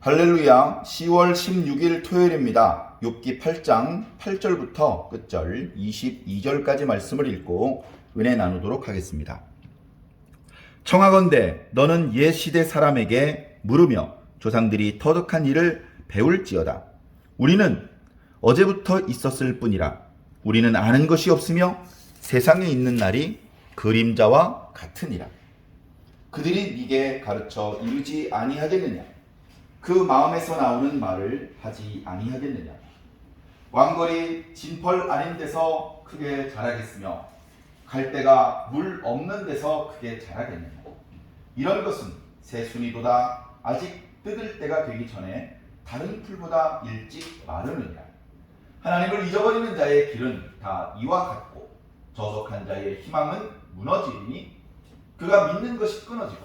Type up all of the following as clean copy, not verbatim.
할렐루야. 10월 16일 토요일입니다. 욥기 8장 8절부터 끝절 22절까지 말씀을 읽고 은혜 나누도록 하겠습니다. 청하건대 너는 옛 시대 사람에게 물으며 조상들이 터득한 일을 배울지어다. 우리는 어제부터 있었을 뿐이라. 우리는 아는 것이 없으며 세상에 있는 날이 그림자와 같으니라. 그들이 네게 가르쳐 이루지 아니하겠느냐? 그 마음에서 나오는 말을 하지 아니하겠느냐? 왕거리 진펄 아닌 데서 크게 자라겠으며 갈대가 물 없는 데서 크게 자라겠느냐? 이런 것은 새순이보다 아직 뜯을 때가 되기 전에 다른 풀보다 일찍 마르느냐? 하나님을 잊어버리는 자의 길은 다 이와 같고 저속한 자의 희망은 무너지리니 그가 믿는 것이 끊어지고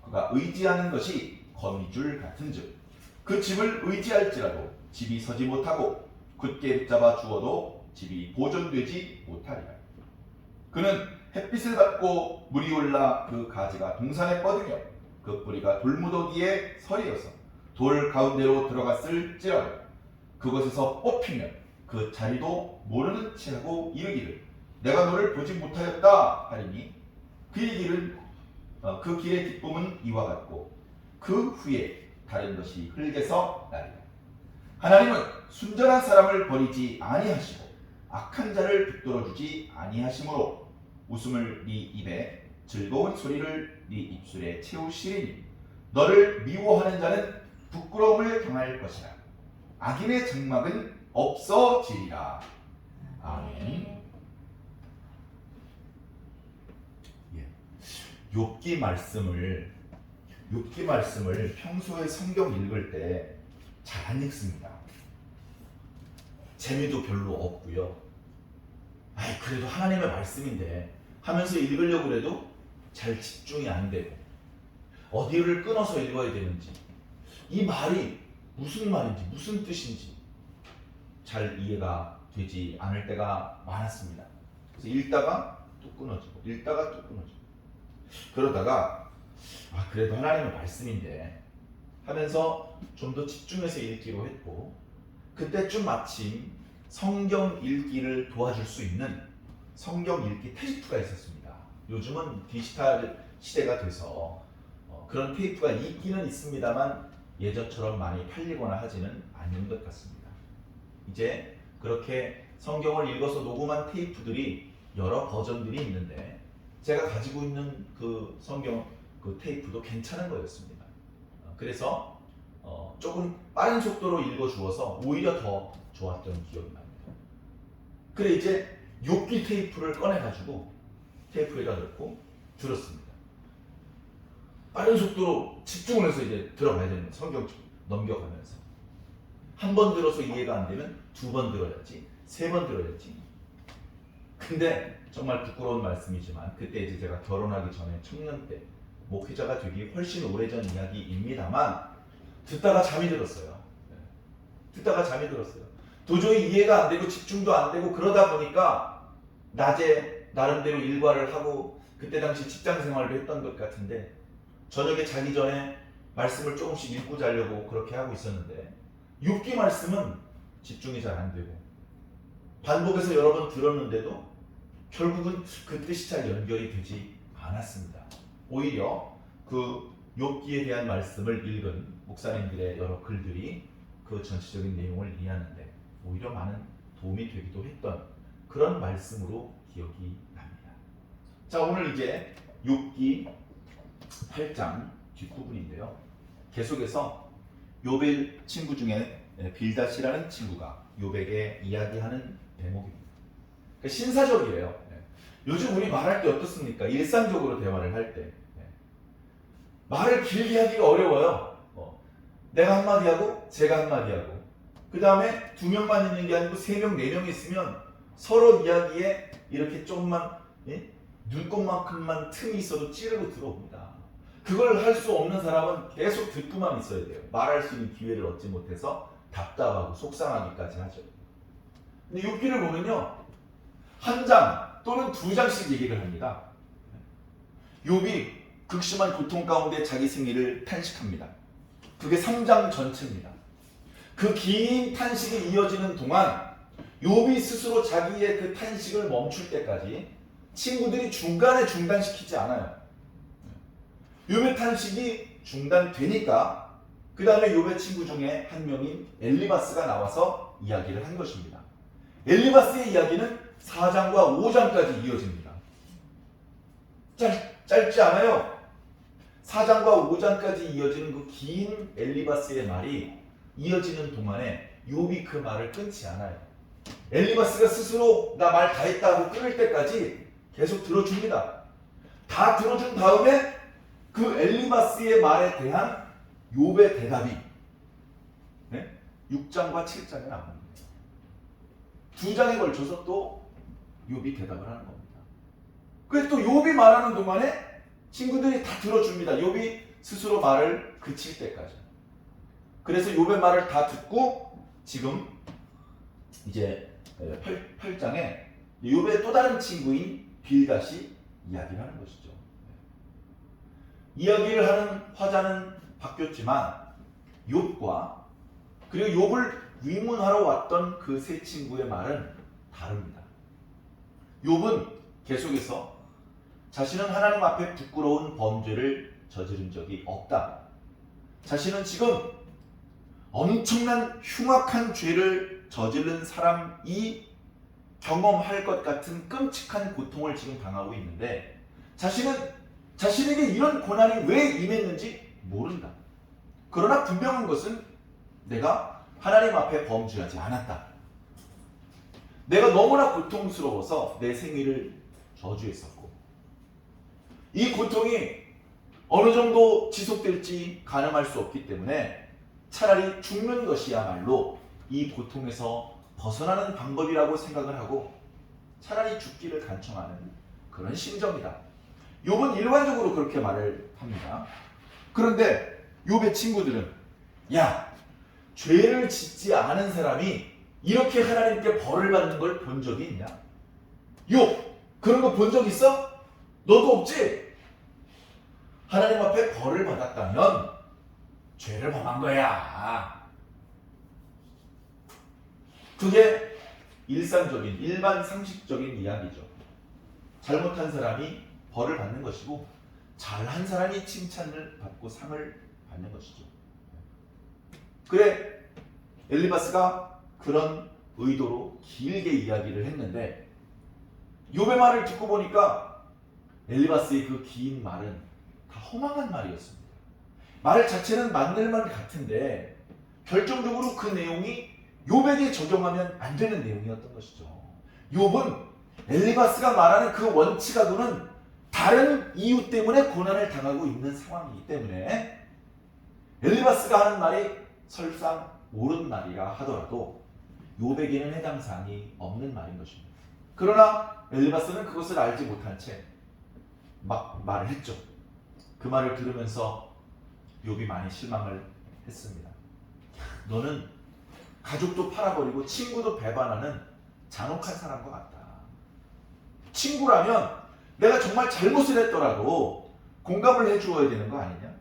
그가 의지하는 것이 거미줄 같은즉 그 집을 의지할지라도 집이 서지 못하고 굳게 붙잡아 주어도 집이 보존되지 못하리라. 그는 햇빛을 받고 물이 올라 그 가지가 동산에 뻗으며 그 뿌리가 돌무더기에 서리어서 돌 가운데로 들어갔을지라도 그곳에서 뽑히면 그 자리도 모르는 체하고 이르기를 내가 너를 보지 못하였다 하리니 그 길의 기쁨은 이와 같고 그 후에 다른 것이 흙에서 나리라. 하나님은 순전한 사람을 버리지 아니하시고 악한 자를 붙들어 주지 아니하시므로 웃음을 네 입에 즐거운 소리를 네 입술에 채우시리니 너를 미워하는 자는 부끄러움을 당할 것이라. 악인의 장막은 없어지리라. 아멘. 욥기 말씀을 평소에 성경 읽을 때 잘 안 읽습니다. 재미도 별로 없고요. 그래도 하나님의 말씀인데 하면서 읽으려고 해도 잘 집중이 안 되고 어디를 끊어서 읽어야 되는지 이 말이 무슨 말인지 무슨 뜻인지 잘 이해가 되지 않을 때가 많았습니다. 그래서 읽다가 또 끊어지고 읽다가 또 끊어지고 그러다가 그래도 하나님의 말씀인데 하면서 좀 더 집중해서 읽기로 했고 그때쯤 마침 성경 읽기를 도와줄 수 있는 성경 읽기 테이프가 있었습니다. 요즘은 디지털 시대가 돼서 그런 테이프가 있기는 있습니다만 예전처럼 많이 팔리거나 하지는 않는 것 같습니다. 이제 그렇게 성경을 읽어서 녹음한 테이프들이 여러 버전들이 있는데 제가 가지고 있는 그 성경 그 테이프도 괜찮은 거였습니다. 그래서 조금 빠른 속도로 읽어주어서 오히려 더 좋았던 기억이 납니다. 그래 이제 욥기 테이프를 꺼내가지고 테이프에다 넣고 들었습니다. 빠른 속도로 집중을 해서 이제 들어가야 되는 성경 넘겨가면서 한 번 들어서 이해가 안 되면 두 번 들어야지, 세 번 들어야지. 근데 정말 부끄러운 말씀이지만 그때 이제 제가 결혼하기 전에 청년 때 목회자가 되기 훨씬 오래전 이야기입니다만 듣다가 잠이 들었어요. 도저히 이해가 안 되고 집중도 안 되고 그러다 보니까 낮에 나름대로 일과를 하고 그때 당시 직장 생활도 했던 것 같은데 저녁에 자기 전에 말씀을 조금씩 읽고 자려고 그렇게 하고 있었는데 욥기 말씀은 집중이 잘 안 되고 반복해서 여러 번 들었는데도 결국은 그 뜻이 잘 연결이 되지 않았습니다. 오히려 그 욥기에 대한 말씀을 읽은 목사님들의 여러 글들이 그 전체적인 내용을 이해하는데 오히려 많은 도움이 되기도 했던 그런 말씀으로 기억이 납니다. 자, 오늘 이제 욥기 8장 뒷부분인데요. 계속해서 욥의 친구 중에 빌닷이라는 친구가 욥에게 이야기하는 대목입니다. 그러니까 신사적이에요. 요즘 우리 말할 때 어떻습니까? 일상적으로 대화를 할 때 말을 길게 하기가 어려워요. 내가 한마디 하고 제가 한마디 하고 그 다음에 두 명만 있는 게 아니고 세 명, 네 명이 있으면 서로 이야기에 이렇게 조금만 눈곱만큼만 틈이 있어도 찌르고 들어옵니다. 그걸 할 수 없는 사람은 계속 듣고만 있어야 돼요. 말할 수 있는 기회를 얻지 못해서 답답하고 속상하기까지 하죠. 근데 욥기를 보면요, 한 장 또는 두 장씩 얘기를 합니다. 욥이 극심한 고통 가운데 자기 생애를 탄식합니다. 그게 3장 전체입니다. 그 긴 탄식이 이어지는 동안 욥이 스스로 자기의 그 탄식을 멈출 때까지 친구들이 중간에 중단시키지 않아요. 욥의 탄식이 중단되니까 그 다음에 욥의 친구 중에 한 명인 엘리바스가 나와서 이야기를 한 것입니다. 엘리바스의 이야기는 4장과 5장까지 이어집니다. 짧지 않아요. 4장과 5장까지 이어지는 그 긴 엘리바스의 말이 이어지는 동안에 욥이 그 말을 끊지 않아요. 엘리바스가 스스로 나 말 다 했다 하고 끊을 때까지 계속 들어줍니다. 다 들어준 다음에 그 엘리바스의 말에 대한 욥의 대답이 6장과 7장에 나옵니다. 2장에 걸쳐서 또 욥이 대답을 하는 겁니다. 그래서 또 욥이 말하는 동안에 친구들이 다 들어줍니다. 욥이 스스로 말을 그칠 때까지. 그래서 욥의 말을 다 듣고 지금 이제 8장에 욥의 또 다른 친구인 빌닷이 이야기를 하는 것이죠. 이야기를 하는 화자는 바뀌었지만 욥과 그리고 욥을 위문하러 왔던 그 세 친구의 말은 다릅니다. 욥은 계속해서 자신은 하나님 앞에 부끄러운 범죄를 저지른 적이 없다. 자신은 지금 엄청난 흉악한 죄를 저지른 사람이 경험할 것 같은 끔찍한 고통을 지금 당하고 있는데 자신은 자신에게 이런 고난이 왜 임했는지 모른다. 그러나 분명한 것은 내가 하나님 앞에 범죄하지 않았다. 내가 너무나 고통스러워서 내 생일을 저주했었고 이 고통이 어느 정도 지속될지 가늠할 수 없기 때문에 차라리 죽는 것이야말로 이 고통에서 벗어나는 방법이라고 생각을 하고 차라리 죽기를 간청하는 그런 심정이다. 욥은 일반적으로 그렇게 말을 합니다. 그런데 욥의 친구들은 야, 죄를 짓지 않은 사람이 이렇게 하나님께 벌을 받는 걸 본 적이 있냐? 욥, 그런 거 본 적 있어? 너도 없지? 하나님 앞에 벌을 받았다면 죄를 범한 거야. 그게 일상적인, 일반 상식적인 이야기죠. 잘못한 사람이 벌을 받는 것이고 잘한 사람이 칭찬을 받고 상을 받는 것이죠. 그래, 엘리바스가 그런 의도로 길게 이야기를 했는데 욥의 말을 듣고 보니까 엘리바스의 그 긴 말은 다 허망한 말이었습니다. 말 자체는 맞는 말 같은데 결정적으로 그 내용이 욥에게 적용하면 안 되는 내용이었던 것이죠. 욥은 엘리바스가 말하는 그 원칙하고는 다른 이유 때문에 고난을 당하고 있는 상황이기 때문에 엘리바스가 하는 말이 설상 옳은 말이라 하더라도 욥에게는 해당 사항이 없는 말인 것입니다. 그러나 엘리바스는 그것을 알지 못한 채 막 말을 했죠. 그 말을 들으면서 욥이 많이 실망을 했습니다. 너는 가족도 팔아버리고 친구도 배반하는 잔혹한 사람과 같다. 친구라면 내가 정말 잘못을 했더라도 공감을 해주어야 되는 거 아니냐?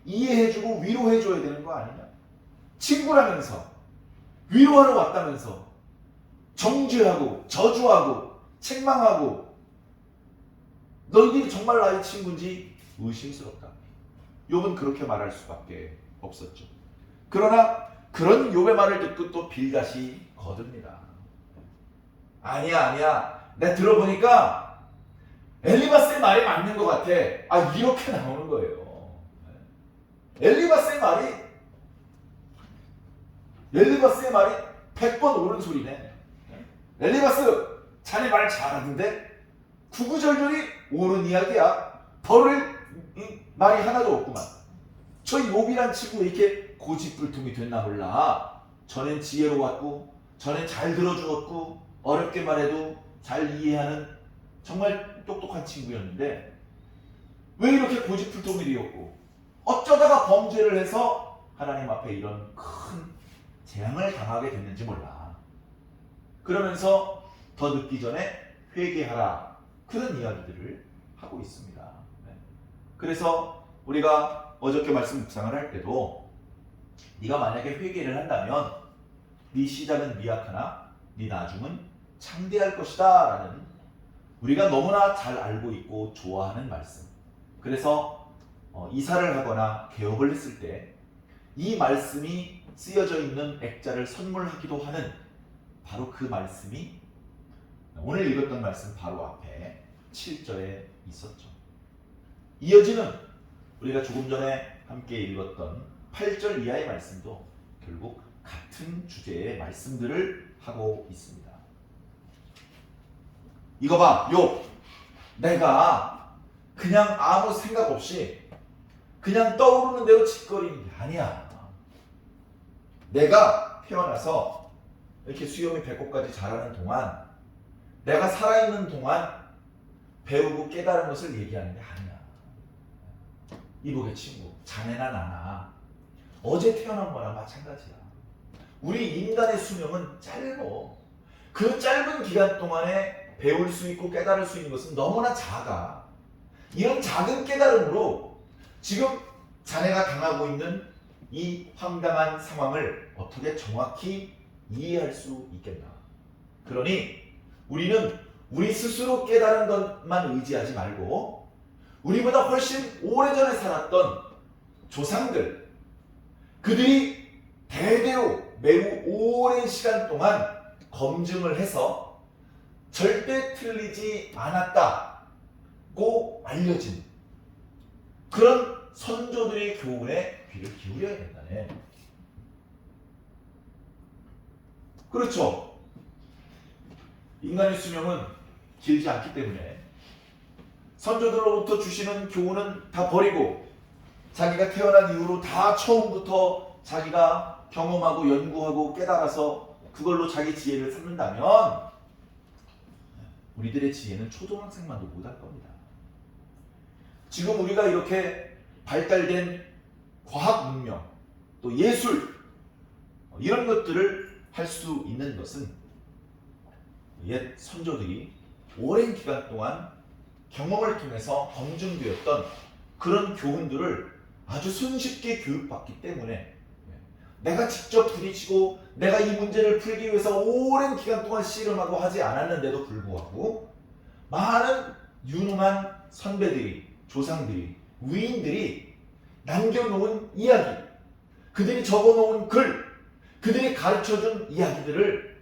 이해해주고 위로해줘야 되는 거 아니냐? 친구라면서 위로하러 왔다면서 정죄하고 저주하고 책망하고 너희들이 정말 나의 친구인지 의심스럽다. 욥은 그렇게 말할 수밖에 없었죠. 그러나 그런 욥의 말을 듣고 또 빌닷이 거듭니다. 아니야. 내가 들어보니까 엘리바스의 말이 맞는 것 같아. 이렇게 나오는 거예요. 엘리바스의 말이 100번 옳은 소리네. 엘리바스, 자네 말 잘하는데 구구절절이 옳은 이야기야. 벌을 말이 하나도 없구만. 저 욥이란 친구 왜 이렇게 고집불통이 됐나 몰라. 전엔 지혜로웠고 전엔 잘 들어주었고 어렵게 말해도 잘 이해하는 정말 똑똑한 친구였는데 왜 이렇게 고집불통이 되었고 어쩌다가 범죄를 해서 하나님 앞에 이런 큰 재앙을 당하게 됐는지 몰라. 그러면서 더 늦기 전에 회개하라. 그런 이야기들을 하고 있습니다. 그래서 우리가 어저께 말씀 묵상을 할 때도 네가 만약에 회개를 한다면 네 시작은 미약하나 네 나중은 창대할 것이다 라는 우리가 너무나 잘 알고 있고 좋아하는 말씀. 그래서 이사를 하거나 개업을 했을 때 이 말씀이 쓰여져 있는 액자를 선물하기도 하는 바로 그 말씀이 오늘 읽었던 말씀 바로 앞에 7절에 있었죠. 이어지는 우리가 조금 전에 함께 읽었던 8절 이하의 말씀도 결국 같은 주제의 말씀들을 하고 있습니다. 이거 봐, 욥. 내가 그냥 아무 생각 없이 그냥 떠오르는 대로 짓거리는 게 아니야. 내가 태어나서 이렇게 수염이 배꼽까지 자라는 동안, 내가 살아있는 동안 배우고 깨달은 것을 얘기하는 게 아니야. 이보게 친구, 자네나 나나 어제 태어난 거나 마찬가지야. 우리 인간의 수명은 짧어. 그 짧은 기간 동안에 배울 수 있고 깨달을 수 있는 것은 너무나 작아. 이런 작은 깨달음으로 지금 자네가 당하고 있는 이 황당한 상황을 어떻게 정확히 이해할 수 있겠나. 그러니 우리는 우리 스스로 깨달은 것만 의지하지 말고 우리보다 훨씬 오래전에 살았던 조상들, 그들이 대대로 매우 오랜 시간 동안 검증을 해서 절대 틀리지 않았다고 알려진 그런 선조들의 교훈에 귀를 기울여야 된다네. 그렇죠. 인간의 수명은 길지 않기 때문에 선조들로부터 주시는 교훈은 다 버리고 자기가 태어난 이후로 다 처음부터 자기가 경험하고 연구하고 깨달아서 그걸로 자기 지혜를 삼는다면 우리들의 지혜는 초등학생만도 못할 겁니다. 지금 우리가 이렇게 발달된 과학 문명, 또 예술 이런 것들을 할 수 있는 것은 옛 선조들이 오랜 기간 동안 경험을 통해서 검증되었던 그런 교훈들을 아주 손쉽게 교육받기 때문에 내가 직접 부딪히고 내가 이 문제를 풀기 위해서 오랜 기간 동안 씨름하고 하지 않았는데도 불구하고 많은 유능한 선배들이, 조상들이, 위인들이 남겨놓은 이야기, 그들이 적어놓은 글, 그들이 가르쳐준 이야기들을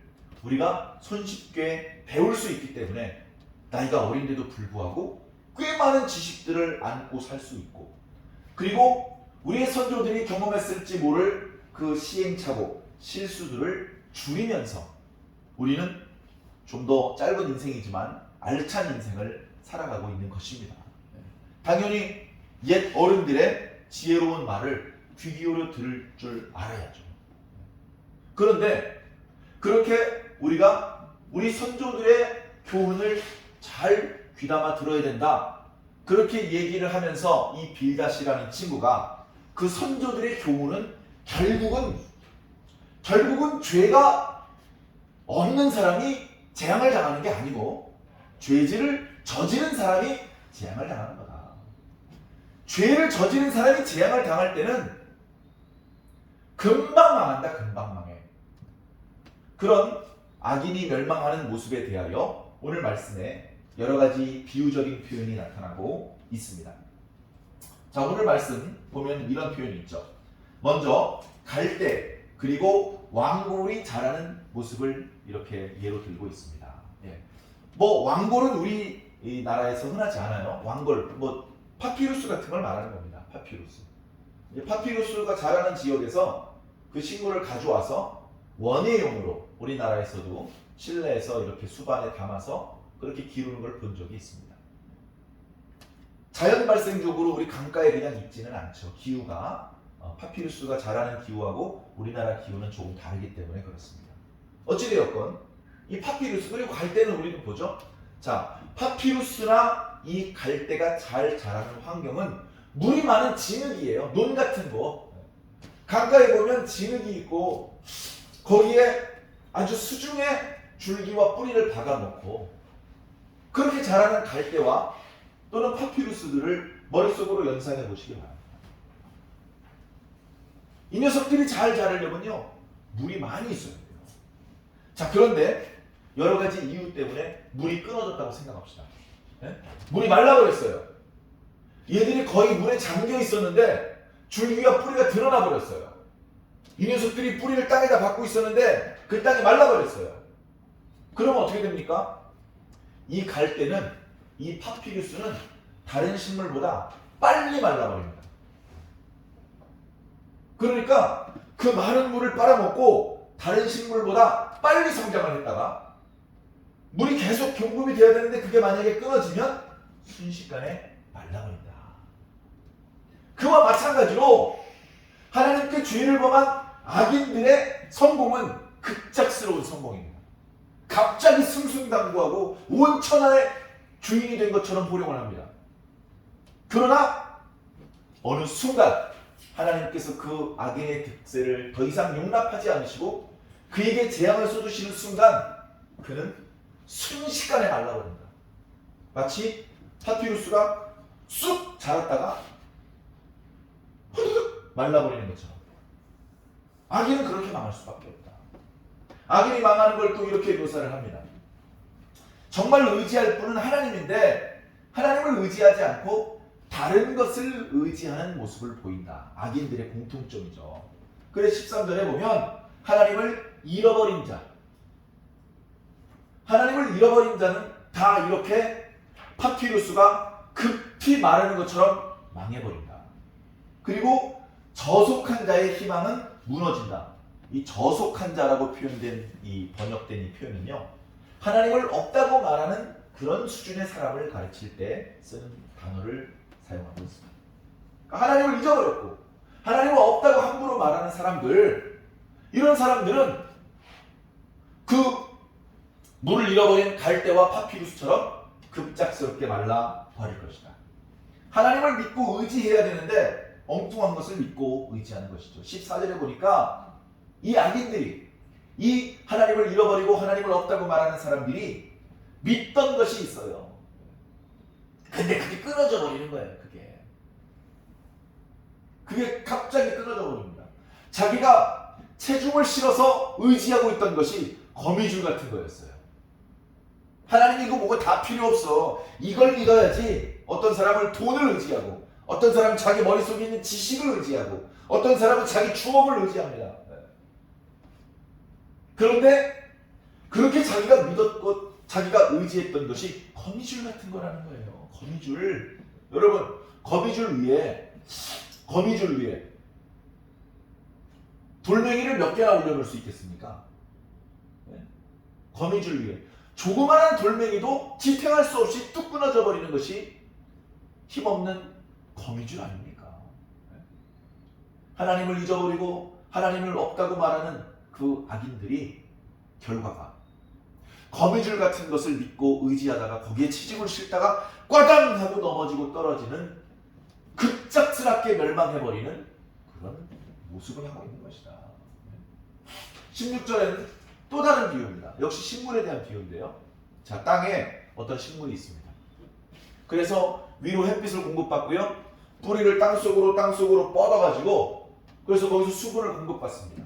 우리가 손쉽게 배울 수 있기 때문에 나이가 어린데도 불구하고 꽤 많은 지식들을 안고 살 수 있고, 그리고 우리의 선조들이 경험했을지 모를 그 시행착오, 실수들을 줄이면서 우리는 좀 더 짧은 인생이지만 알찬 인생을 살아가고 있는 것입니다. 당연히 옛 어른들의 지혜로운 말을 귀 기울여 들을 줄 알아야죠. 그런데 그렇게 우리가 우리 선조들의 교훈을 잘 귀담아 들어야 된다, 그렇게 얘기를 하면서 이 빌닷이라는 친구가 그 선조들의 교훈은 결국은 죄가 없는 사람이 재앙을 당하는 게 아니고 죄질을 저지른 사람이 재앙을 당하는 거다. 죄를 저지른 사람이 재앙을 당할 때는 금방 망한다. 금방 망해. 그런 악인이 멸망하는 모습에 대하여 오늘 말씀에 여러 가지 비유적인 표현이 나타나고 있습니다. 자, 오늘 말씀 보면 이런 표현이 있죠. 먼저 갈대, 그리고 왕골이 자라는 모습을 이렇게 예로 들고 있습니다. 뭐 왕골은 우리 나라에서 흔하지 않아요. 왕골, 뭐 파피루스 같은 걸 말하는 겁니다. 파피루스. 파피루스가 자라는 지역에서 그 식물을 가져와서 원예용으로 우리나라에서도 실내에서 이렇게 수반에 담아서 그렇게 기르는 걸 본 적이 있습니다. 자연 발생적으로 우리 강가에 그냥 있지는 않죠. 기후가 파피루스가 자라는 기후하고 우리나라 기후는 조금 다르기 때문에 그렇습니다. 어찌되었건 이 파피루스, 그리고 갈대는 우리는 보죠. 자, 파피루스나 이 갈대가 잘 자라는 환경은 물이 많은 진흙이에요. 논 같은 거. 강가에 보면 진흙이 있고 거기에 아주 수중에 줄기와 뿌리를 박아놓고 그렇게 자라는 갈대와 또는 파피루스들을 머릿속으로 연상해 보시기 바랍니다. 이 녀석들이 잘 자라려면요, 물이 많이 있어야 돼요. 자, 그런데 여러 가지 이유 때문에 물이 끊어졌다고 생각합시다. 네? 물이 말라버렸어요. 얘들이 거의 물에 잠겨 있었는데 줄기와 뿌리가 드러나 버렸어요. 이 녀석들이 뿌리를 땅에다 박고 있었는데 그 땅이 말라버렸어요. 그러면 어떻게 됩니까? 이 갈대는, 이 파피루스는 다른 식물보다 빨리 말라버립니다. 그러니까 그 많은 물을 빨아먹고 다른 식물보다 빨리 성장을 했다가 물이 계속 공급이 돼야 되는데 그게 만약에 끊어지면 순식간에 말라버린다. 그와 마찬가지로 하나님께 주의를 범한 악인들의 성공은 급작스러운 성공입니다. 갑자기 승승장구하고 온 천하의 주인이 된 것처럼 보령을 합니다. 그러나 어느 순간 하나님께서 그 악인의 득세를 더 이상 용납하지 않으시고 그에게 재앙을 쏟으시는 순간 그는 순식간에 말라버립니다. 마치 파피루스가 쑥 자랐다가 후두둑 말라버리는 것처럼 악인은 그렇게 망할 수밖에 없다. 악인이 망하는 걸 또 이렇게 묘사를 합니다. 정말 의지할 분은 하나님인데 하나님을 의지하지 않고 다른 것을 의지하는 모습을 보인다. 악인들의 공통점이죠. 그래서 13절에 보면 하나님을 잃어버린 자, 하나님을 잃어버린 자는 다 이렇게 파피루스가 급히 마르는 것처럼 망해버린다. 그리고 저속한 자의 희망은 무너진다. 이 저속한 자라고 표현된 이 번역된 이 표현은요, 하나님을 없다고 말하는 그런 수준의 사람을 가르칠 때 쓰는 단어를 사용하고 있습니다. 그러니까 하나님을 잊어버렸고 하나님을 없다고 함부로 말하는 사람들, 이런 사람들은 그 물을 잃어버린 갈대와 파피루스처럼 급작스럽게 말라버릴 것이다. 하나님을 믿고 의지해야 되는데 엉뚱한 것을 믿고 의지하는 것이죠. 14절에 보니까 이 악인들이, 이 하나님을 잃어버리고 하나님을 없다고 말하는 사람들이 믿던 것이 있어요. 근데 그게 끊어져 버리는 거예요. 그게 갑자기 끊어져 버립니다. 자기가 체중을 실어서 의지하고 있던 것이 거미줄 같은 거였어요. 하나님 이거 뭐가 다 필요 없어. 이걸 믿어야지. 어떤 사람은 돈을 의지하고, 어떤 사람은 자기 머릿속에 있는 지식을 의지하고, 어떤 사람은 자기 주업을 의지합니다. 그런데 그렇게 자기가 믿었고 자기가 의지했던 것이 거미줄 같은 거라는 거예요. 거미줄. 여러분, 거미줄 위에 돌멩이를 몇 개나 올려놓을 수 있겠습니까? 네? 거미줄 위에 조그마한 돌멩이도 지탱할 수 없이 뚝 끊어져 버리는 것이 힘없는 거미줄 아닙니까? 네? 하나님을 잊어버리고 하나님을 없다고 말하는 그 악인들이 결과가 거미줄 같은 것을 믿고 의지하다가 거기에 치집을 싣다가 꽈당 하고 넘어지고 떨어지는, 급작스럽게 멸망해버리는 그런 모습을 하고 있는 것이다. 16절에는 또 다른 비유입니다. 역시 식물에 대한 비유인데요. 자, 땅에 어떤 식물이 있습니다. 그래서 위로 햇빛을 공급받고요, 뿌리를 땅속으로 뻗어가지고 그래서 거기서 수분을 공급받습니다.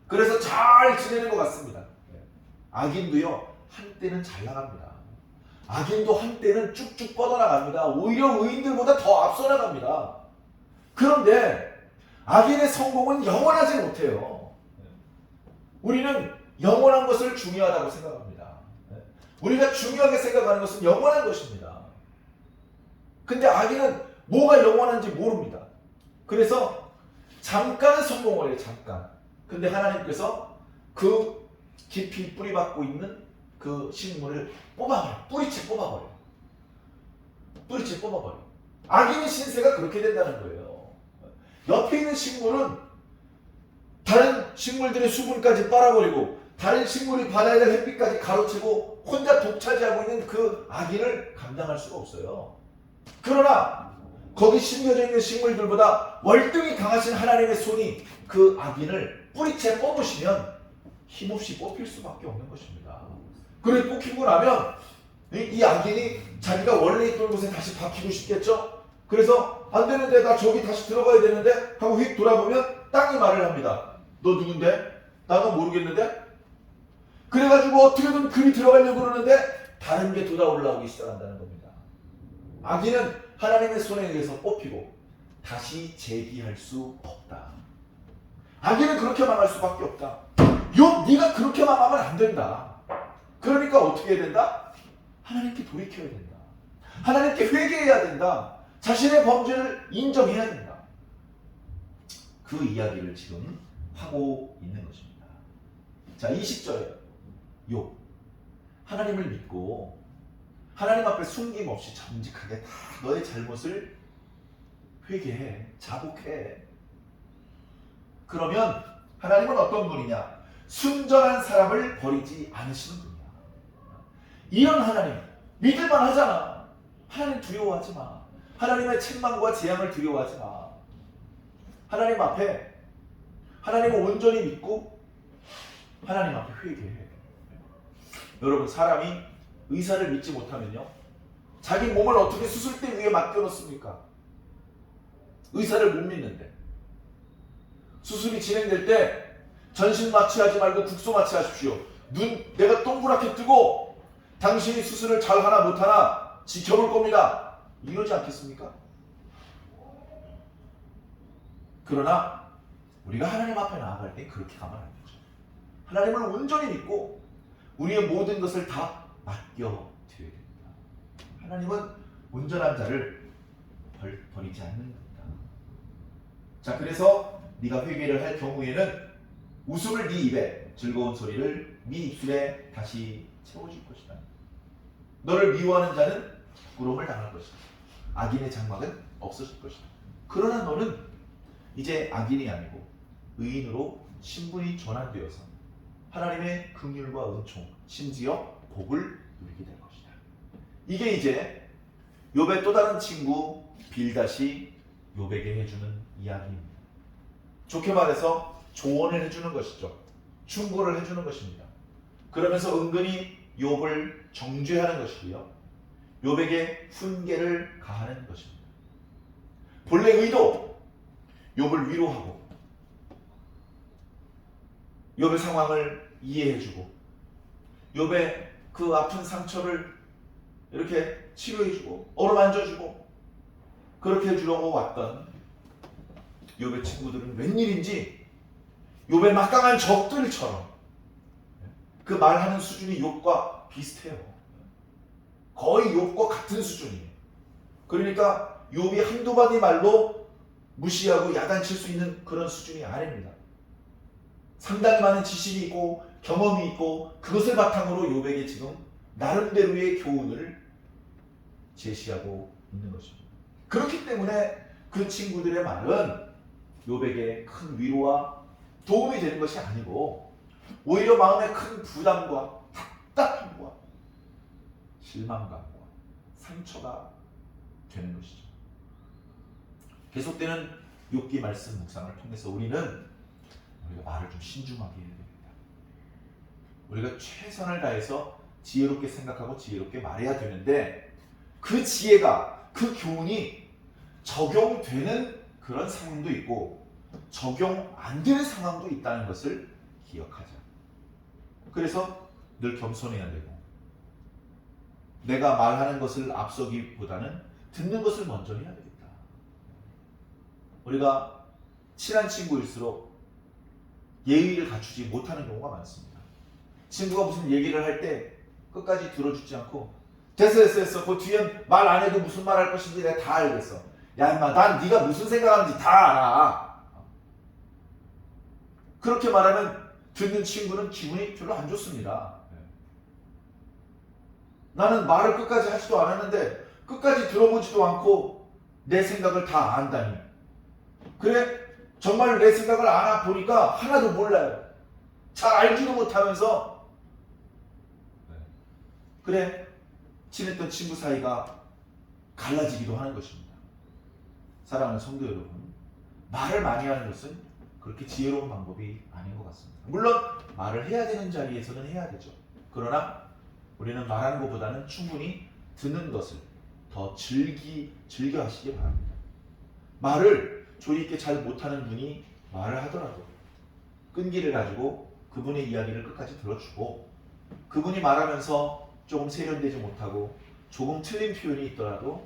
그래서 잘 지내는 것 같습니다. 악인도요, 한때는 잘 나갑니다. 악인도 한때는 쭉쭉 뻗어나갑니다. 오히려 의인들보다 더 앞서 나갑니다. 그런데 악인의 성공은 영원하지 못해요. 우리는 영원한 것을 중요하다고 생각합니다. 우리가 중요하게 생각하는 것은 영원한 것입니다. 근데 악인은 뭐가 영원한지 모릅니다. 그래서 잠깐은 성공을 해요. 잠깐. 근데 하나님께서 그 깊이 뿌리박고 있는 그 식물을 뽑아버려요. 뿌리채 뽑아버려요. 악인의 신세가 그렇게 된다는 거예요. 옆에 있는 식물은 다른 식물들의 수분까지 빨아버리고 다른 식물이 받아야 될 햇빛까지 가로채고 혼자 독차지하고 있는 그 악인을 감당할 수가 없어요. 그러나 거기 심겨져 있는 식물들보다 월등히 강하신 하나님의 손이 그 악인을 뿌리채 뽑으시면 힘없이 뽑힐 수밖에 없는 것입니다. 그래 뽑히고 나면 이 악인이 자기가 원래 있던 곳에 다시 박히고 싶겠죠? 그래서 안 되는데 나 저기 다시 들어가야 되는데 하고 휙 돌아보면 땅이 말을 합니다. 너 누군데? 나도 모르겠는데? 그래가지고 어떻게든 금이 들어가려고 그러는데 다른 게 돋아 올라오기 시작한다는 겁니다. 아기는 하나님의 손에 의해서 뽑히고 다시 재기할 수 없다. 아기는 그렇게 망할 수밖에 없다. 네가 그렇게 망하면 안 된다. 그러니까 어떻게 해야 된다? 하나님께 돌이켜야 된다. 하나님께 회개해야 된다. 자신의 범죄를 인정해야 된다. 그 이야기를 지금 하고 있는 것입니다. 자, 20절에 욥, 하나님을 믿고 하나님 앞에 숨김없이 정직하게 다 너의 잘못을 회개해, 자복해. 그러면 하나님은 어떤 분이냐? 순전한 사람을 버리지 않으시는 분이야. 이런 하나님 믿을만 하잖아. 하나님 두려워하지 마. 하나님의 책망과 재앙을 두려워하지 마. 하나님 앞에 하나님을 온전히 믿고 하나님 앞에 회개해. 여러분, 사람이 의사를 믿지 못하면요, 자기 몸을 어떻게 수술대 위에 맡겨놓습니까? 의사를 못 믿는데 수술이 진행될 때 전신 마취하지 말고 국소 마취하십시오. 눈 내가 동그랗게 뜨고 당신이 수술을 잘하나 못하나 지켜볼 겁니다. 이러지 않겠습니까? 그러나 우리가 하나님 앞에 나아갈 때 그렇게 가면 안 되죠. 하나님을 온전히 믿고 우리의 모든 것을 다 맡겨드려야 됩니다. 하나님은 온전한 자를 버리지 않는 겁니다. 자, 그래서 네가 회개를 할 경우에는 웃음을 네 입에, 즐거운 소리를 네 입술에 다시 채워줄 것이다. 너를 미워하는 자는 부끄러움을 당할 것이다. 악인의 장막은 없어질 것이다. 그러나 너는 이제 악인이 아니고 의인으로 신분이 전환되어서 하나님의 긍휼과 은총, 심지어 복을 누리게 될 것이다. 이게 이제 욥의 또 다른 친구 빌닷이 욥에게 해주는 이야기입니다. 좋게 말해서 조언을 해주는 것이죠. 충고를 해주는 것입니다. 그러면서 은근히 욥을 정죄하는 것이고요, 욥에게 훈계를 가하는 것입니다. 본래 의도 욥을 위로하고 욥의 상황을 이해해주고 욥의 그 아픈 상처를 이렇게 치료해주고 어루만져주고 그렇게 해주려고 왔던 욥의 친구들은 웬일인지 욥의 막강한 적들처럼 그 말하는 수준이 욥과 비슷해요. 거의 욥과 같은 수준이에요. 그러니까 욥이 한두 마디 말로 무시하고 야단칠 수 있는 그런 수준이 아닙니다. 상당히 많은 지식이 있고 경험이 있고 그것을 바탕으로 욥에게 지금 나름대로의 교훈을 제시하고 있는 것입니다. 그렇기 때문에 그 친구들의 말은 욥에게 큰 위로와 도움이 되는 것이 아니고 오히려 마음에 큰 부담과 답답함과 실망감과 상처가 되는 것이죠. 계속되는 욥기 말씀 묵상을 통해서 우리가 말을 좀 신중하게 해야 됩니다. 우리가 최선을 다해서 지혜롭게 생각하고 지혜롭게 말해야 되는데 그 지혜가, 그 교훈이 적용되는 그런 상황도 있고 적용 안 되는 상황도 있다는 것을 기억하자. 그래서 늘 겸손해야 되고 내가 말하는 것을 앞서기보다는 듣는 것을 먼저 해야 되겠다. 우리가 친한 친구일수록 예의를 갖추지 못하는 경우가 많습니다. 친구가 무슨 얘기를 할 때 끝까지 들어주지 않고 됐어 그 뒤엔 말 안 해도 무슨 말 할 것인지 내가 다 알겠어. 야 인마, 난 네가 무슨 생각하는지 다 알아. 그렇게 말하면 듣는 친구는 기분이 별로 안 좋습니다. 나는 말을 끝까지 하지도 않았는데 끝까지 들어보지도 않고 내 생각을 다 안다니. 그래? 정말 내 생각을 알아보니까 하나도 몰라요. 잘 알지도 못하면서 그래, 친했던 친구 사이가 갈라지기도 하는 것입니다. 사랑하는 성도 여러분, 말을 많이 하는 것은 그렇게 지혜로운 방법이 아닌 것 같습니다. 물론 말을 해야 되는 자리에서는 해야 되죠. 그러나 우리는 말하는 것보다는 충분히 듣는 것을 더 즐겨 하시기 바랍니다. 말을 조리 있게 잘 못하는 분이 말을 하더라도 끈기를 가지고 그분의 이야기를 끝까지 들어주고, 그분이 말하면서 조금 세련되지 못하고 조금 틀린 표현이 있더라도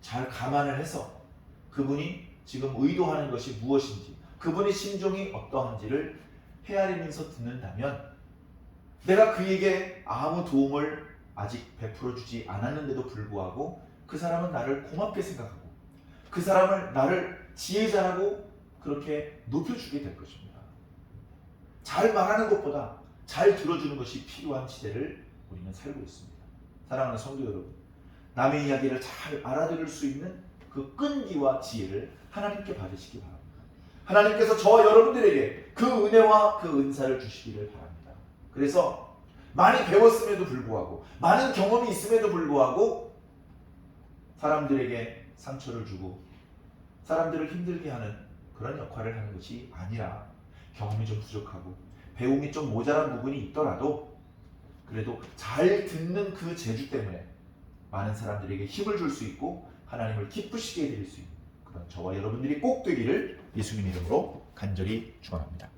잘 감안을 해서 그분이 지금 의도하는 것이 무엇인지, 그분의 심정이 어떠한지를 헤아리면서 듣는다면, 내가 그에게 아무 도움을 아직 베풀어주지 않았는데도 불구하고 그 사람은 나를 고맙게 생각하고 그 사람을 나를 지혜자라고 그렇게 높여주게 될 것입니다. 잘 말하는 것보다 잘 들어주는 것이 필요한 시대를 우리는 살고 있습니다. 사랑하는 성도 여러분, 남의 이야기를 잘 알아들을 수 있는 그 끈기와 지혜를 하나님께 받으시기 바랍니다. 하나님께서 저와 여러분들에게 그 은혜와 그 은사를 주시기를 바랍니다. 그래서 많이 배웠음에도 불구하고, 많은 경험이 있음에도 불구하고 사람들에게 상처를 주고 사람들을 힘들게 하는 그런 역할을 하는 것이 아니라, 경험이 좀 부족하고 배움이 좀 모자란 부분이 있더라도 그래도 잘 듣는 그 재주 때문에 많은 사람들에게 힘을 줄 수 있고 하나님을 기쁘시게 해드릴 수 있는 그런 저와 여러분들이 꼭 되기를 예수님 이름으로 간절히 축원합니다.